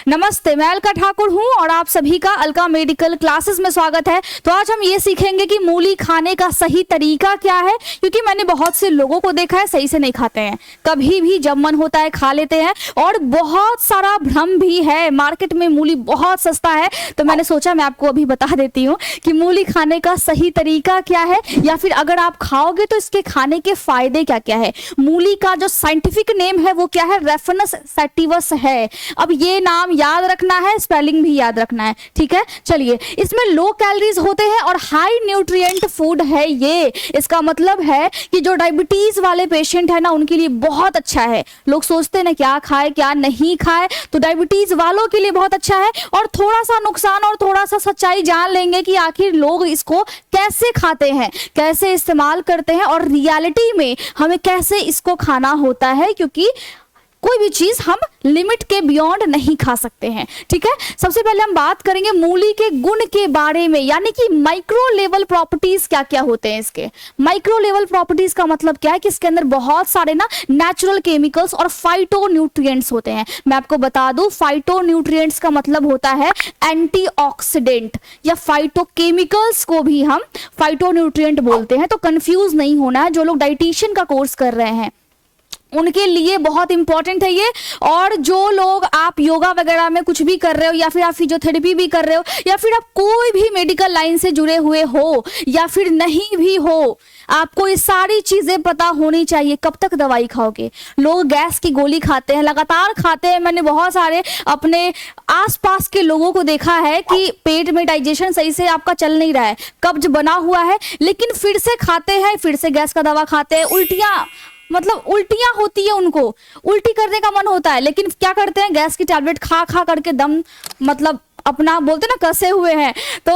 नमस्ते, मैं अलका ठाकुर हूं और आप सभी का अलका मेडिकल क्लासेस में स्वागत है। तो आज हम ये सीखेंगे कि मूली खाने का सही तरीका क्या है, क्योंकि मैंने बहुत से लोगों को देखा है सही से नहीं खाते हैं, कभी भी जब मन होता है खा लेते हैं और बहुत सारा भ्रम भी है। मार्केट में मूली बहुत सस्ता है, तो मैंने सोचा मैं आपको अभी बता देती हूँ कि मूली खाने का सही तरीका क्या है, या फिर अगर आप खाओगे तो इसके खाने के फायदे क्या क्या है। मूली का जो साइंटिफिक नेम है वो क्या है, रेफेनस सैटिवस है। अब ये नाम याद रखना है, स्पेलिंग भी याद रखना है, ठीक है। चलिए, इसमें लो कैलोरीज होते हैं और हाई न्यूट्रिएंट फूड है ये। इसका मतलब है कि जो डायबिटीज वाले पेशेंट है ना, उनके लिए बहुत अच्छा है। लोग सोचते हैं ना क्या खाए क्या नहीं खाए, तो डायबिटीज वालों के लिए बहुत अच्छा है। और थोड़ा सा नुकसान और थोड़ा सा सच्चाई जान लेंगे कि आखिर लोग इसको कैसे खाते हैं, कैसे इस्तेमाल करते हैं और रियलिटी में हमें कैसे इसको खाना होता है, क्योंकि कोई भी चीज हम लिमिट के बियॉन्ड नहीं खा सकते हैं, ठीक है। सबसे पहले हम बात करेंगे मूली के गुण के बारे में, यानी कि माइक्रो लेवल प्रॉपर्टीज क्या क्या होते हैं इसके। माइक्रो लेवल प्रॉपर्टीज का मतलब क्या है कि इसके अंदर बहुत सारे ना नेचुरल केमिकल्स और फाइटो न्यूट्रिएंट्स होते हैं। मैं आपको बता दूं, फाइटो न्यूट्रिएंट्स का मतलब होता है एंटीऑक्सीडेंट, या फाइटो केमिकल्स को भी हम फाइटो न्यूट्रिएंट बोलते हैं। तो कंफ्यूज नहीं होना है, जो लोग डाइटिशियन का कोर्स कर रहे हैं उनके लिए बहुत इंपॉर्टेंट है ये। और जो लोग आप योगा वगैरह में कुछ भी कर रहे हो, या फिर आप फिजियोथेरेपी भी कर रहे हो, या फिर आप कोई भी मेडिकल लाइन से जुड़े हुए हो या फिर नहीं भी हो, आपको ये सारी चीजें पता होनी चाहिए। कब तक दवाई खाओगे? लोग गैस की गोली खाते हैं, लगातार खाते हैं। मैंने बहुत सारे अपने आसपास के लोगों को देखा है कि पेट में डाइजेशन सही से आपका चल नहीं रहा है, कब्ज बना हुआ है, लेकिन फिर से खाते हैं, फिर से गैस का दवा खाते हैं। उल्टियां होती है, उनको उल्टी करने का मन होता है, लेकिन क्या करते हैं, गैस की टैबलेट खा खा करके दम अपना बोलते ना कसे हुए हैं। तो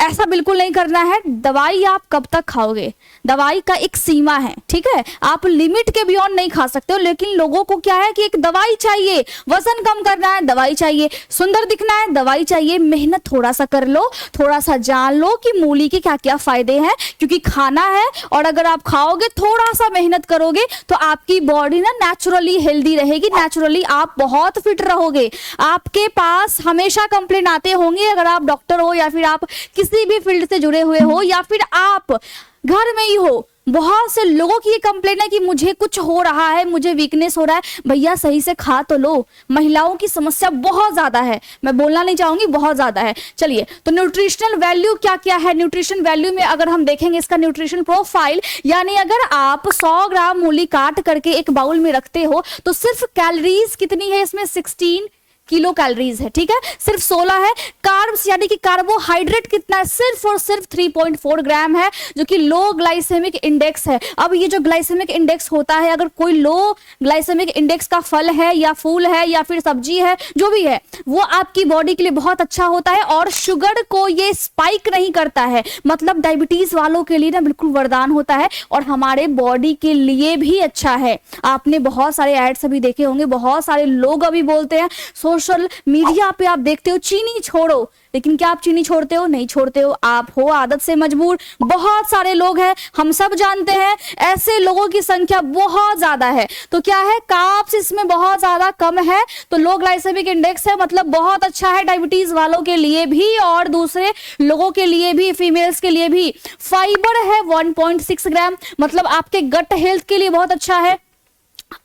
ऐसा बिल्कुल नहीं करना है। दवाई आप कब तक खाओगे? दवाई का एक सीमा है, ठीक है। आप लिमिट के बियॉन्ड नहीं खा सकते हो, लेकिन लोगों को क्या है कि एक दवाई चाहिए, वजन कम करना है दवाई चाहिए, सुंदर दिखना है दवाई चाहिए। मेहनत थोड़ा सा कर लो, थोड़ा सा जान लो कि मूली के क्या क्या फायदे हैं, क्योंकि खाना है और अगर आप खाओगे, थोड़ा सा मेहनत करोगे तो आपकी बॉडी ना नेचुरली हेल्दी रहेगी, नेचुरली आप बहुत फिट रहोगे। आपके पास हमेशा कंप्लेंट आते होंगे, अगर आप डॉक्टर हो या फिर आप किसी भी फील्ड से जुड़े हुए हो या फिर आप घर में ही हो, बहुत से लोगों की ये कंप्लेंट है कि मुझे कुछ हो रहा है, मुझे वीकनेस हो रहा है। भैया सही से खा तो लो। महिलाओं की समस्या बहुत ज्यादा है, मैं बोलना नहीं चाहूंगी, बहुत ज्यादा है। चलिए, तो न्यूट्रिशनल वैल्यू क्या क्या है। न्यूट्रिशन वैल्यू में अगर हम देखेंगे इसका न्यूट्रिशन प्रोफाइल, यानी अगर आप 100 ग्राम मूली काट करके एक बाउल में रखते हो तो सिर्फ कैलोरीज कितनी है इसमें, 16 किलो कैलोरीज है, ठीक है। सिर्फ 16 है। कार्ब्स यानी कि कार्बोहाइड्रेट कितना है, सिर्फ और सिर्फ 3.4 ग्राम है, जो कि लो ग्लाइसेमिक इंडेक्स है। अब ये जो ग्लाइसेमिक इंडेक्स होता है, अगर कोई लो ग्लाइसेमिक इंडेक्स का फल है या फूल है या फिर सब्जी है, जो भी है, वो आपकी बॉडी के लिए बहुत अच्छा होता है और शुगर को ये स्पाइक नहीं करता है। मतलब डायबिटीज वालों के लिए ना बिल्कुल वरदान होता है और हमारे बॉडी के लिए भी अच्छा है। आपने बहुत सारे एड्स अभी देखे होंगे, बहुत सारे लोग अभी बोलते हैं, सोशल मीडिया पे आप देखते हो चीनी छोड़ो, लेकिन क्या आप चीनी छोड़ते हो? नहीं छोड़ते हो। आप हो आदत से मजबूर। बहुत सारे लोग हैं, हम सब जानते हैं, ऐसे लोगों की संख्या बहुत ज्यादा है। तो क्या है, कार्ब्स इसमें बहुत ज्यादा कम है, तो लो ग्लाइसेमिक इंडेक्स है, मतलब बहुत अच्छा है डायबिटीज वालों के लिए भी और दूसरे लोगों के लिए भी, फीमेल्स के लिए भी। फाइबर है 1.6 ग्राम, मतलब आपके गट हेल्थ के लिए बहुत अच्छा है।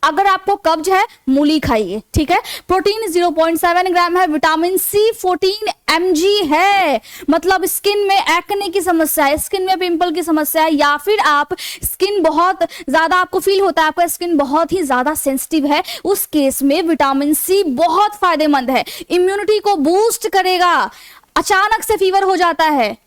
अगर आपको कब्ज है, मूली खाइए, ठीक है। प्रोटीन 0.7 ग्राम है। विटामिन सी 14 mg है, मतलब स्किन में एक्ने की समस्या है, स्किन में पिंपल की समस्या है, या फिर आप स्किन बहुत ज्यादा आपको फील होता है आपका स्किन बहुत ही ज्यादा सेंसिटिव है, उस केस में विटामिन सी बहुत फायदेमंद है। इम्यूनिटी को बूस्ट करेगा। अचानक से फीवर हो जाता है,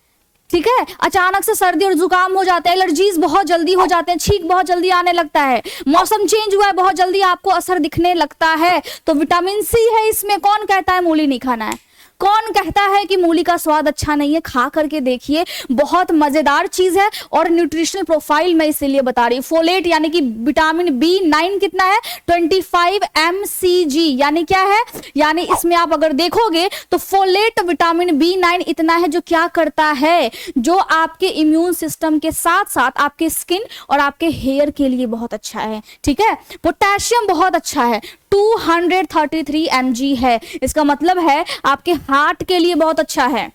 ठीक है, अचानक से सर्दी और जुकाम हो जाते हैं, एलर्जीज बहुत जल्दी हो जाते हैं, छींक बहुत जल्दी आने लगता है, मौसम चेंज हुआ है, बहुत जल्दी आपको असर दिखने लगता है, तो विटामिन सी है इसमें। कौन कहता है मूली नहीं खाना है? कौन कहता है कि मूली का स्वाद अच्छा नहीं है? खा करके देखिए, बहुत मजेदार चीज है। और न्यूट्रिशनल प्रोफाइल मैं इसीलिए बता रही हूँ। फोलेट यानी कि विटामिन B9 कितना है? 25 mcg, यानी क्या है? यानी इसमें आप अगर देखोगे तो फोलेट विटामिन B9 इतना है जो क्या करता है, जो आपके इम्यून सिस्टम के साथ साथ आपके स्किन और आपके हेयर के लिए बहुत अच्छा है। ठीक है, पोटेशियम बहुत अच्छा है, 233 mg है। इसका मतलब है आपके हार्ट के लिए बहुत अच्छा है।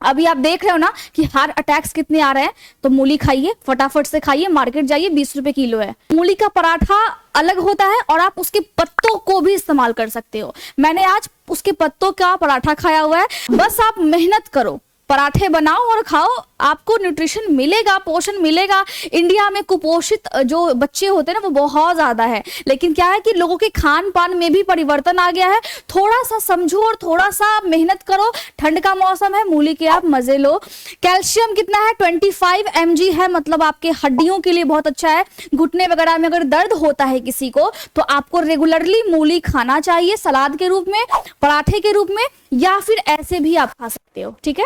अभी आप देख रहे हो ना कि हार्ट अटैक्स कितने आ रहे हैं, तो मूली खाइए, फटाफट से खाइए, मार्केट जाइए, 20 रुपए किलो है। मूली का पराठा अलग होता है और आप उसके पत्तों को भी इस्तेमाल कर सकते हो। मैंने आज उसके पत्तों का पराठा खाया हुआ है। बस आप मेहनत करो, पराठे बनाओ और खाओ, आपको न्यूट्रिशन मिलेगा, पोषण मिलेगा। इंडिया में कुपोषित जो बच्चे होते हैं ना वो बहुत ज्यादा है, लेकिन क्या है कि लोगों के खान पान में भी परिवर्तन आ गया है। थोड़ा सा समझो और थोड़ा सा मेहनत करो, ठंड का मौसम है, मूली के आप मजे लो। कैल्शियम कितना है? 25 mg है, मतलब आपके हड्डियों के लिए बहुत अच्छा है। घुटने वगैरह में अगर दर्द होता है किसी को तो आपको रेगुलरली मूली खाना चाहिए, सलाद के रूप में, पराठे के रूप में, या फिर ऐसे भी आप खा सकते हो। ठीक है,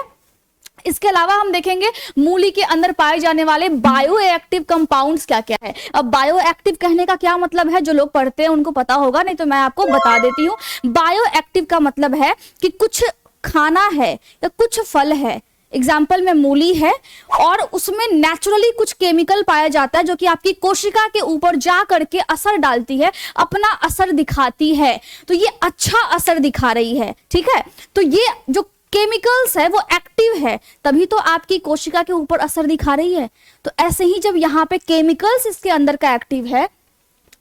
इसके अलावा हम देखेंगे मूली के अंदर पाए जाने वाले बायो एक्टिव कंपाउंड्स क्या क्या है। अब बायो एक्टिव कहने का क्या मतलब है, जो लोग पढ़ते हैं उनको पता होगा, नहीं तो मैं आपको बता देती हूँ। बायो एक्टिव का मतलब है कि कुछ खाना है या कुछ फल है, एग्जाम्पल में मूली है, और उसमें नेचुरली कुछ केमिकल पाया जाता है जो कि आपकी कोशिका के ऊपर जा करके असर डालती है, अपना असर दिखाती है। तो ये अच्छा असर दिखा रही है। ठीक है, तो ये जो केमिकल्स है वो एक्टिव है, तभी तो आपकी कोशिका के ऊपर असर दिखा रही है। तो ऐसे ही जब यहाँ पे केमिकल्स इसके अंदर का एक्टिव है,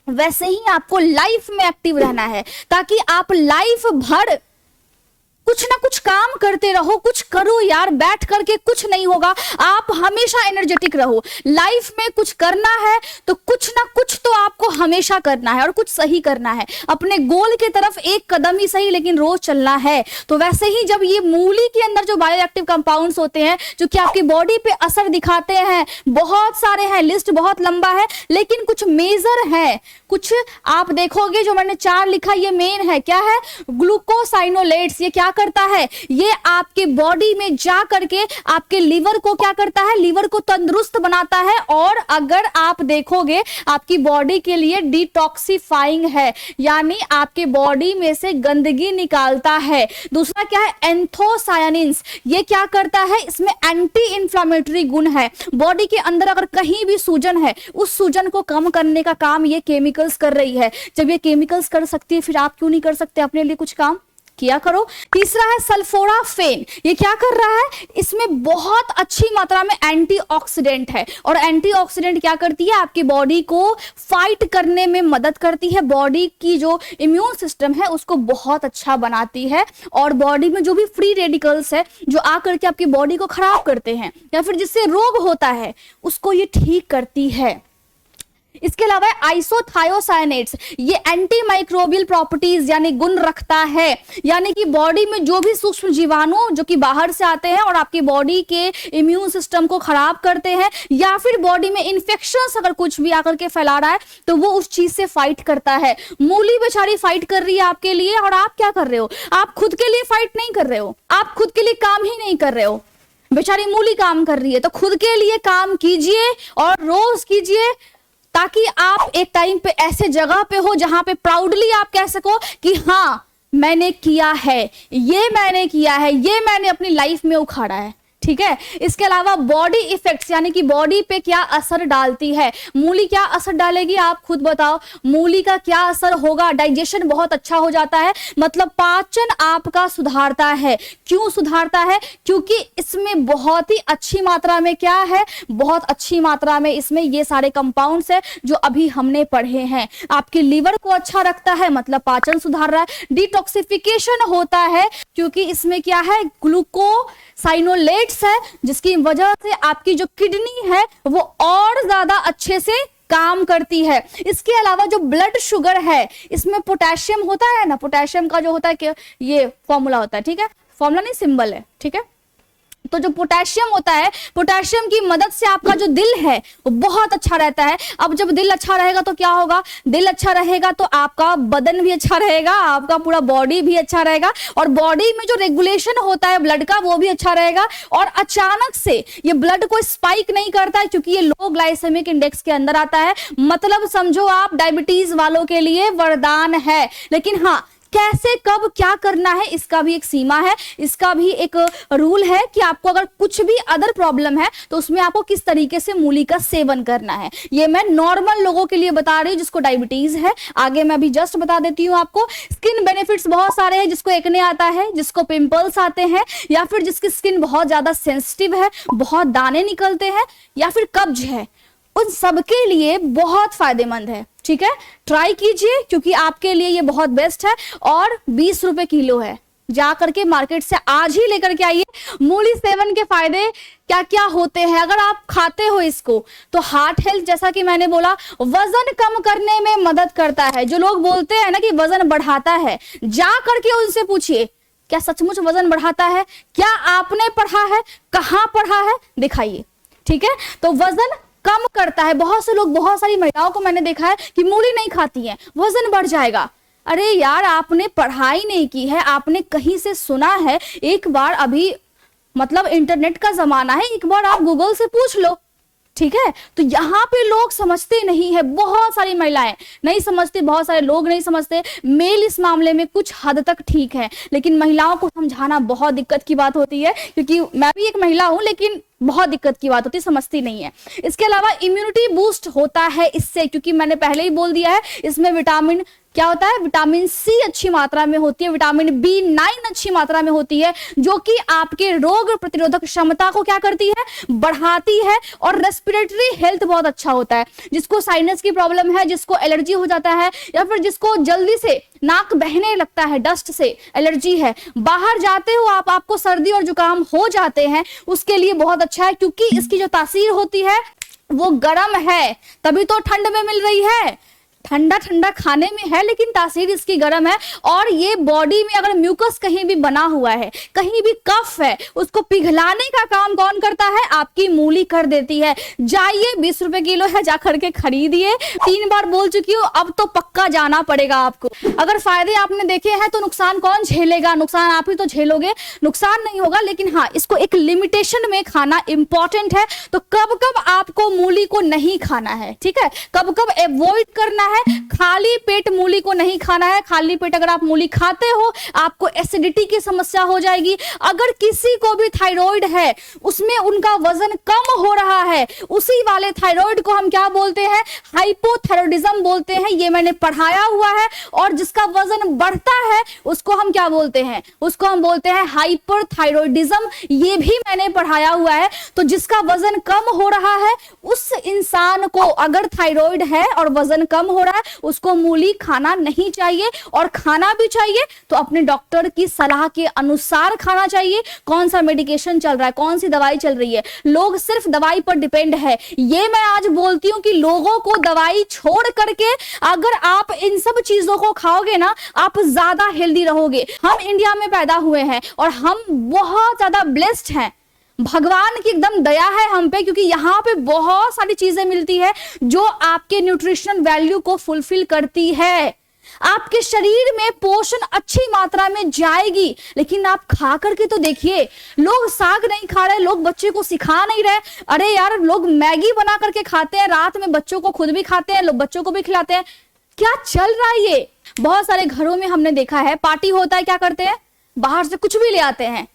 वैसे ही आपको लाइफ में एक्टिव रहना है, ताकि आप लाइफ भर कुछ ना कुछ काम करते रहो। कुछ करो यार, बैठ करके कुछ नहीं होगा, आप हमेशा एनर्जेटिक रहो। लाइफ में कुछ करना है तो कुछ ना कुछ तो आपको हमेशा करना है और कुछ सही करना है, अपने गोल की तरफ एक कदम ही सही, लेकिन रोज चलना है। तो वैसे ही जब ये मूली के अंदर जो बायो एक्टिव कंपाउंड्स होते हैं जो कि आपकी बॉडी पे असर दिखाते हैं, बहुत सारे हैं, लिस्ट बहुत लंबा है, लेकिन कुछ मेजर है। कुछ आप देखोगे जो मैंने 4 लिखा, ये मेन है। क्या है? ग्लूकोसाइनोलेट्स। ये क्या करता है? ये आपके बॉडी में जा करके आपके लीवर को क्या करता है? लीवर को तंदुरुस्त बनाता है। और अगर आप देखोगे आपकी बॉडी के लिए डिटॉक्सिफाइंग है, यानी आपके बॉडी में से गंदगी निकालता है। दूसरा क्या है? एंथोसायानिन्स। ये क्या करता है? इसमें एंटी इंफ्लेमेटरी गुण है। बॉडी के अंदर अगर कहीं भी सूजन है, उस सूजन को कम करने का काम ये केमिकल्स कर रही है। जब ये केमिकल्स कर सकती है, फिर आप क्यों नहीं कर सकते? अपने लिए कुछ काम किया करो। तीसरा है सल्फोराफेन। ये क्या कर रहा है? इसमें बहुत अच्छी मात्रा में एंटीऑक्सीडेंट है, और एंटीऑक्सीडेंट क्या करती है? आपकी बॉडी को फाइट करने में मदद करती है, बॉडी की जो इम्यून सिस्टम है उसको बहुत अच्छा बनाती है, और बॉडी में जो भी फ्री रेडिकल्स है जो आकर के आपकी बॉडी को खराब करते हैं या फिर जिससे रोग होता है, उसको ये ठीक करती है। इसके अलावा आइसोथायोसाइनेट्स, ये एंटी माइक्रोबियल प्रॉपर्टीज यानी गुण रखता है, यानी कि बॉडी में जो भी सूक्ष्म जीवाणु जो कि बाहर से आते हैं और आपकी बॉडी के इम्यून सिस्टम को खराब करते हैं, या फिर बॉडी में इन्फेक्शंस अगर कुछ भी आकर के फैला रहा है तो वो उस चीज से फाइट करता है। मूली बेचारी फाइट कर रही है आपके लिए, और आप क्या कर रहे हो? आप खुद के लिए फाइट नहीं कर रहे हो, आप खुद के लिए काम ही नहीं कर रहे हो। बेचारी मूली काम कर रही है, तो खुद के लिए काम कीजिए और रोज कीजिए, ताकि आप एक टाइम पे ऐसे जगह पे हो जहां पे प्राउडली आप कह सको कि हाँ मैंने किया है, ये मैंने किया है, ये मैंने अपनी लाइफ में उखाड़ा है। ठीक है, इसके अलावा बॉडी इफेक्ट्स, यानी कि बॉडी पे क्या असर डालती है। मूली क्या असर डालेगी आप खुद बताओ? मूली का क्या असर होगा? डाइजेशन बहुत अच्छा हो जाता है, मतलब पाचन आपका सुधारता है। क्यों सुधारता है? क्योंकि इसमें बहुत ही अच्छी मात्रा में क्या है? बहुत अच्छी मात्रा में इसमें ये सारे कंपाउंड्स है जो अभी हमने पढ़े हैं। आपके लीवर को अच्छा रखता है, मतलब पाचन सुधार रहा है। डिटॉक्सिफिकेशन होता है क्योंकि इसमें क्या है? ग्लूकोसाइनोलेट्स है, जिसकी वजह से आपकी जो किडनी है वो और ज्यादा अच्छे से काम करती है। इसके अलावा जो ब्लड शुगर है, इसमें पोटेशियम होता है ना, पोटेशियम का जो होता है कि ये फॉर्मूला होता है, ठीक है, फॉर्मूला नहीं सिंबल है, ठीक है। तो जो पोटेशियम होता है, पोटेशियम की मदद से आपका जो दिल है वो बहुत अच्छा रहता है। अब जब दिल अच्छा रहेगा तो क्या होगा, दिल अच्छा रहेगा तो आपका बदन भी अच्छा रहेगा, आपका पूरा बॉडी भी अच्छा रहेगा, और बॉडी में जो रेगुलेशन होता है ब्लड का वो भी अच्छा रहेगा। और अचानक से ये ब्लड को स्पाइक नहीं करता है, क्योंकि ये लो ग्लाइसेमिक इंडेक्स के अंदर आता है। मतलब समझो आप डायबिटीज वालों के लिए वरदान है। लेकिन हाँ, कैसे कब क्या करना है इसका भी एक सीमा है, इसका भी एक रूल है कि आपको अगर कुछ भी अदर प्रॉब्लम है तो उसमें आपको किस तरीके से मूली का सेवन करना है। ये मैं नॉर्मल लोगों के लिए बता रही हूँ जिसको डायबिटीज है। आगे मैं अभी जस्ट बता देती हूँ आपको। स्किन बेनिफिट्स बहुत सारे हैं, जिसको एक्ने आता है, जिसको पिंपल्स आते हैं, या फिर जिसकी स्किन बहुत ज्यादा सेंसिटिव है, बहुत दाने निकलते हैं, या फिर कब्ज है, उन सबके लिए बहुत फायदेमंद है। ठीक है, ट्राई कीजिए क्योंकि आपके लिए ये बहुत बेस्ट है। और 20 रुपए किलो है, जा करके मार्केट से आज ही लेकर के आइए। मूली सेवन के फायदे क्या क्या होते हैं अगर आप खाते हो इसको, तो हार्ट हेल्थ, जैसा कि मैंने बोला, वजन कम करने में मदद करता है। जो लोग बोलते हैं ना कि वजन बढ़ाता है, जा करके उनसे पूछिए क्या सचमुच वजन बढ़ाता है, क्या आपने पढ़ा है, कहां पढ़ा है, दिखाइए। ठीक है, तो वजन कम करता है। बहुत से लोग, बहुत सारी महिलाओं को मैंने देखा है कि मूली नहीं खाती हैं, वजन बढ़ जाएगा। अरे यार, आपने पढ़ाई नहीं की है, आपने कहीं से सुना है, एक बार, अभी मतलब इंटरनेट का जमाना है, एक बार आप गूगल से पूछ लो। ठीक है, तो यहाँ पे लोग समझते नहीं है, बहुत सारी महिलाएं नहीं समझते, बहुत सारे लोग नहीं समझते। मेल इस मामले में कुछ हद तक ठीक है, लेकिन महिलाओं को समझाना बहुत दिक्कत की बात होती है, क्योंकि मैं भी एक महिला हूं, लेकिन बहुत दिक्कत की बात होती है, समझती नहीं है। इसके अलावा इम्यूनिटी बूस्ट होता है इससे, क्योंकि मैंने पहले ही बोल दिया है, इसमें विटामिन क्या होता है, विटामिन सी अच्छी मात्रा में होती है, विटामिन B9 अच्छी मात्रा में होती है, जो कि आपके रोग प्रतिरोधक क्षमता को क्या करती है, बढ़ाती है। और रेस्पिरेटरी हेल्थ बहुत अच्छा होता है। जिसको साइनस की प्रॉब्लम है, जिसको एलर्जी हो जाता है, या फिर जिसको जल्दी से नाक बहने लगता है, डस्ट से एलर्जी है, बाहर जाते हो आप, आपको सर्दी और जुकाम हो जाते हैं, उसके लिए बहुत अच्छा है। क्योंकि इसकी जो तासीर होती है वो गर्म है, तभी तो ठंड में मिल रही है। ठंडा ठंडा खाने में है, लेकिन तासीर इसकी गर्म है। और ये बॉडी में अगर म्यूकस कहीं भी बना हुआ है, कहीं भी कफ है, उसको पिघलाने का काम कौन करता है, आपकी मूली कर देती है। जाइए, 20 रुपए किलो है, जाकर के खरीदिए। 3 बार बोल चुकी हूँ, अब तो पक्का जाना पड़ेगा आपको। अगर फायदे आपने देखे हैं तो नुकसान कौन झेलेगा, नुकसान आप ही तो झेलोगे, नुकसान नहीं होगा। लेकिन हाँ, इसको एक लिमिटेशन में खाना इंपॉर्टेंट है। तो कब कब आपको मूली को नहीं खाना है, ठीक है, कब कब अवॉइड करना है। खाली पेट मूली को नहीं खाना है। खाली पेट अगर आप मूली खाते हो, आपको एसिडिटी की समस्या हो जाएगी। अगर किसी को भी थायराइड है, उसमें उनका वजन कम हो रहा है, उसी वाले थायराइड को हम क्या बोलते हैं, हाइपोथायराइडिज्म बोलते हैं। ये मैंने पढ़ाया हुआ है। और जिसका वजन बढ़ता है उसको हम क्या बोलते हैं, उसको हम बोलते हैं हाइपरथायराइडिज्म। ये भी मैंने पढ़ाया हुआ है। तो जिसका वजन कम हो रहा है, उस इंसान को अगर थायराइड है और वजन कम हो रहा है, उसको मूली खाना नहीं चाहिए। और खाना भी चाहिए तो अपने डॉक्टर की सलाह के अनुसार खाना चाहिए। कौन सा मेडिकेशन चल रहा है, कौन सी दवाई चल रही है, लोग सिर्फ दवाई पर डिपेंड है। ये मैं आज बोलती हूं कि लोगों को दवाई छोड़ करके अगर आप इन सब चीजों को खाओगे ना, आप ज्यादा हेल्दी रहोगे। हम इंडिया में पैदा हुए हैं और हम बहुत ज्यादा ब्लेस्ड हैं, भगवान की एकदम दया है हम पे, क्योंकि यहाँ पे बहुत सारी चीजें मिलती है जो आपके न्यूट्रिशनल वैल्यू को फुलफिल करती है। आपके शरीर में पोषण अच्छी मात्रा में जाएगी। लेकिन आप खा करके तो देखिए, लोग साग नहीं खा रहे, लोग बच्चे को सिखा नहीं रहे। अरे यार, लोग मैगी बना करके खाते हैं, रात में बच्चों को खुद भी खाते हैं, लोग बच्चों को भी खिलाते हैं। क्या चल रहा है ये? बहुत सारे घरों में हमने देखा है, पार्टी होता है, क्या करते हैं, बाहर से कुछ भी ले आते हैं,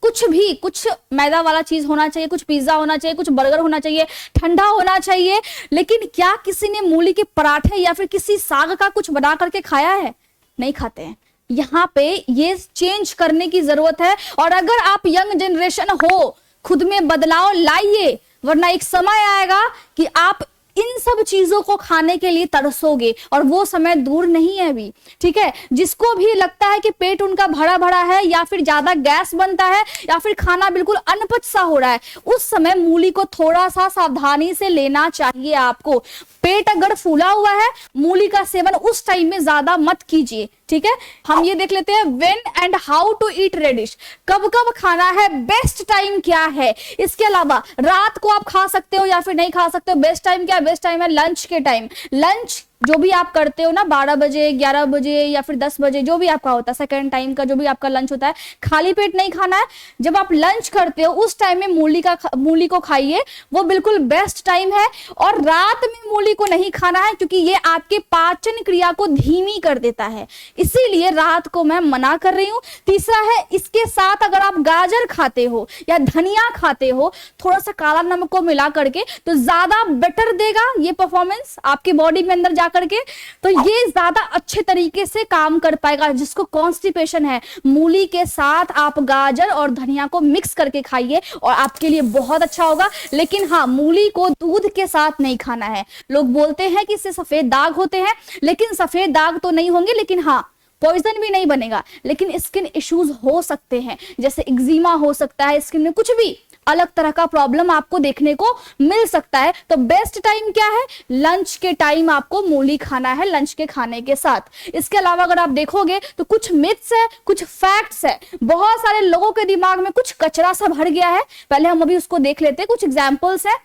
कुछ भी, कुछ मैदा वाला चीज होना चाहिए, कुछ पिज्जा होना चाहिए, कुछ बर्गर होना चाहिए, ठंडा होना चाहिए। लेकिन क्या किसी ने मूली के पराठे या फिर किसी साग का कुछ बना करके खाया है? नहीं खाते हैं। यहाँ पे ये चेंज करने की जरूरत है। और अगर आप यंग जनरेशन हो, खुद में बदलाव लाइए, वरना एक समय आएगा कि आप इन सब चीजों को खाने के लिए तरसोगे, और वो समय दूर नहीं है अभी। ठीक है, जिसको भी लगता है कि पेट उनका भरा भरा है, या फिर ज्यादा गैस बनता है, या फिर खाना बिल्कुल अनपच सा हो रहा है, उस समय मूली को थोड़ा सा सावधानी से लेना चाहिए आपको। पेट अगर फूला हुआ है, मूली का सेवन उस टाइम में ज्यादा मत कीजिए। ठीक है, हम ये देख लेते हैं when and how to eat radish, कब कब खाना है, बेस्ट टाइम क्या है। इसके अलावा रात को आप खा सकते हो या फिर नहीं खा सकते हो, बेस्ट टाइम क्या है, बेस्ट टाइम है लंच के टाइम। लंच जो भी आप करते हो ना 12 बजे 11 बजे या फिर 10 बजे, जो भी आपका होता है सेकंड टाइम का जो भी आपका लंच होता है, खाली पेट नहीं खाना है। जब आप लंच करते हो उस टाइम में मूली को खाइए, वो बिल्कुल बेस्ट टाइम है। और रात में मूली को नहीं खाना है क्योंकि ये आपके पाचन क्रिया को धीमी कर देता है, इसीलिए रात को मैं मना कर रही हूं। तीसरा है, इसके साथ अगर आप गाजर खाते हो या धनिया खाते हो थोड़ा सा काला नमक को मिला करके, तो ज्यादा बेटर देगा ये परफॉर्मेंस आपकी बॉडी में अंदर करके, तो ये ज्यादा अच्छे तरीके से काम कर पाएगा। जिसको कॉन्स्टिपेशन है, मूली के साथ आप गाजर और धनिया को मिक्स करके खाइए और आपके लिए बहुत अच्छा होगा। लेकिन हाँ, मूली को दूध के साथ नहीं खाना है। लोग बोलते हैं कि इससे सफेद दाग होते हैं, लेकिन सफेद दाग तो नहीं होंगे, लेकिन हाँ पॉइजन भी नहीं बनेगा, लेकिन स्किन इश्यूज हो सकते हैं, जैसे एक्जिमा हो सकता है, स्किन में कुछ भी अलग तरह का प्रॉब्लम आपको देखने को मिल सकता है। तो बेस्ट टाइम क्या है, लंच के टाइम आपको मूली खाना है, लंच के खाने के साथ। इसके अलावा अगर आप देखोगे तो कुछ मिथ्स है, कुछ फैक्ट्स है, बहुत सारे लोगों के दिमाग में कुछ कचरा सा भर गया है। पहले हम अभी उसको देख लेते हैं, कुछ एग्जाम्पल्स है।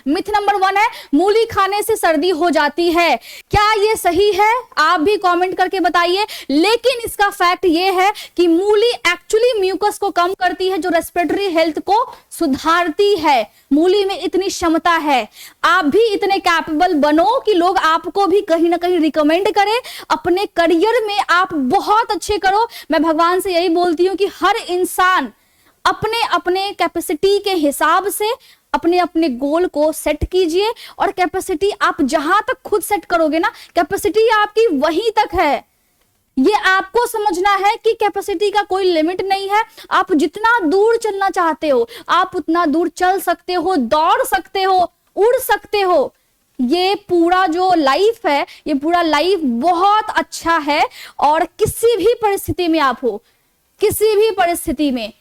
मिथ नंबर 1 है, मूली खाने से सर्दी हो जाती है। क्या ये सही है? आप भी कमेंट करके बताइए। लेकिन इसका फैक्ट ये है कि मूली एक्चुअली म्यूकस को कम करती है, जो रेस्पिरेटरी हेल्थ को सुधारती है। मूली में इतनी क्षमता है। आप भी इतने कैपेबल बनो कि लोग आपको भी कहीं ना कहीं रिकमेंड करें, अपने करियर में आप बहुत अच्छे करो। मैं भगवान से यही बोलती हूँ कि हर इंसान अपने अपने कैपेसिटी के हिसाब से अपने अपने गोल को सेट कीजिए। और कैपेसिटी आप जहां तक खुद सेट करोगे ना, कैपेसिटी आपकी वहीं तक है। ये आपको समझना है कि कैपेसिटी का कोई लिमिट नहीं है। आप जितना दूर चलना चाहते हो आप उतना दूर चल सकते हो, दौड़ सकते हो, उड़ सकते हो। ये पूरा जो लाइफ है, ये पूरा लाइफ बहुत अच्छा है। और किसी भी परिस्थिति में आप हो, किसी भी परिस्थिति में,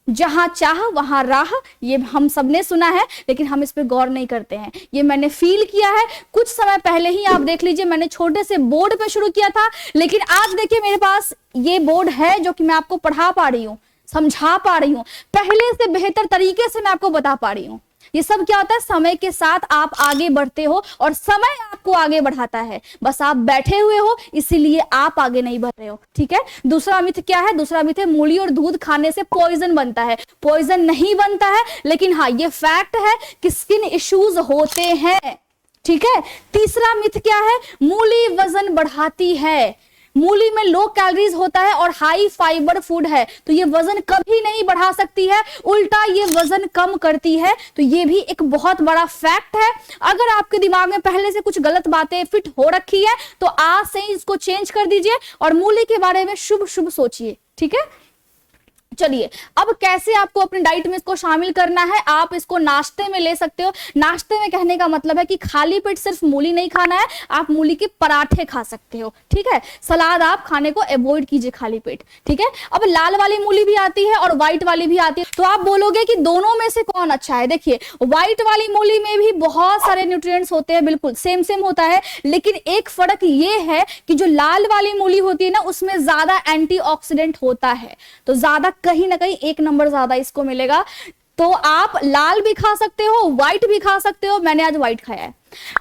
जहां चाह वहां राह, ये हम सबने सुना है, लेकिन हम इस पे गौर नहीं करते हैं। ये मैंने फील किया है कुछ समय पहले ही। आप देख लीजिए, मैंने छोटे से बोर्ड पे शुरू किया था, लेकिन आज देखिए मेरे पास ये बोर्ड है जो कि मैं आपको पढ़ा पा रही हूँ, समझा पा रही हूँ, पहले से बेहतर तरीके से मैं आपको बता पा रही हूँ। ये सब क्या होता है, समय के साथ आप आगे बढ़ते हो और समय आपको आगे बढ़ाता है। बस आप बैठे हुए हो, इसीलिए आप आगे नहीं बढ़ रहे हो। ठीक है। दूसरा मिथ क्या है? दूसरा मिथ है मूली और दूध खाने से पॉइजन बनता है। पॉइजन नहीं बनता है, लेकिन हाँ ये फैक्ट है कि स्किन इश्यूज होते हैं। ठीक है। तीसरा मिथ क्या है? मूली वजन बढ़ाती है। मूली में लो कैलोरीज होता है और हाई फाइबर फूड है, तो ये वजन कभी नहीं बढ़ा सकती है, उल्टा ये वजन कम करती है। तो ये भी एक बहुत बड़ा फैक्ट है। अगर आपके दिमाग में पहले से कुछ गलत बातें फिट हो रखी है तो आज से ही इसको चेंज कर दीजिए और मूली के बारे में शुभ शुभ सोचिए। ठीक है। चलिए, अब कैसे आपको अपने डाइट में इसको शामिल करना है। आप इसको नाश्ते में ले सकते हो। नाश्ते में कहने का मतलब है कि खाली पेट सिर्फ मूली नहीं खाना है, आप मूली के पराठे खा सकते हो। ठीक है। सलाद आप खाने को अवॉइड कीजिए खाली पेट। ठीक है। अब लाल वाली मूली भी आती है और व्हाइट वाली भी आती है, तो आप बोलोगे कि दोनों में से कौन अच्छा है। देखिए, व्हाइट वाली मूली में भी बहुत सारे न्यूट्रिएंट्स होते हैं, बिल्कुल सेम सेम होता है, लेकिन एक फर्क ये है कि जो लाल वाली मूली होती है ना, उसमें ज्यादा एंटीऑक्सीडेंट होता है, तो ज्यादा कहीं ना कहीं एक नंबर ज्यादा इसको मिलेगा। तो आप लाल भी खा सकते हो, व्हाइट भी खा सकते हो। मैंने आज व्हाइट खाया है।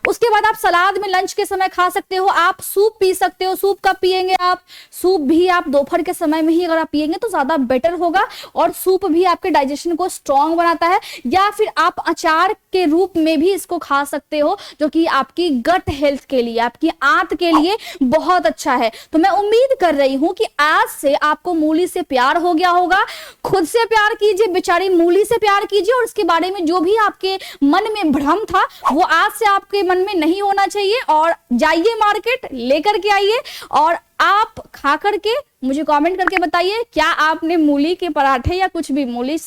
उसके बाद आप सलाद में लंच के समय खा सकते हो। आप सूप पी सकते हो। सूप कब पिएंगे आप? सूप भी आप दोपहर के समय में ही अगर आप पिएंगे तो ज्यादा बेटर होगा, और सूप भी आपके डाइजेशन को स्ट्रांग बनाता है। या फिर आप अचार के रूप में भी इसको खा सकते हो, जो कि आपकी गट हेल्थ के लिए, आपकी आंत के लिए बहुत अच्छा है। तो मैं उम्मीद कर रही हूं कि आज से आपको मूली से प्यार हो गया होगा। खुद से प्यार कीजिए, बेचारी मूली से प्यार कीजिए, और उसके बारे में जो भी आपके मन में भ्रम था वो आज से आपके मन में नहीं होना चाहिए। और जाइए मार्केट, लेकर के आइए और आप खा करके मुझे कमेंट करके बताइए क्या आपने मूली के पराठे या कुछ भी मूली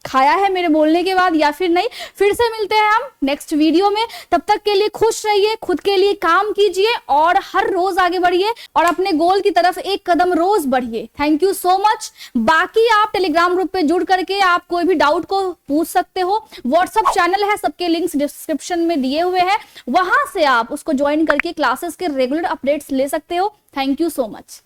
खाया है मेरे बोलने के बाद या फिर नहीं। फिर से मिलते हैं हम नेक्स्ट वीडियो में। तब तक के लिए खुश रहिए, खुद के लिए काम कीजिए और हर रोज आगे बढ़िए और अपने गोल की तरफ एक कदम रोज बढ़िए। Thank you so much. बाकी आप टेलीग्राम ग्रुप पे जुड़ करके आप कोई भी डाउट को पूछ सकते हो। व्हाट्सएप चैनल है, सबके लिंक्स डिस्क्रिप्शन में दिए हुए हैं, वहां से आप उसको ज्वाइन करके क्लासेस के रेगुलर अपडेट्स ले सकते हो। Thank you so much.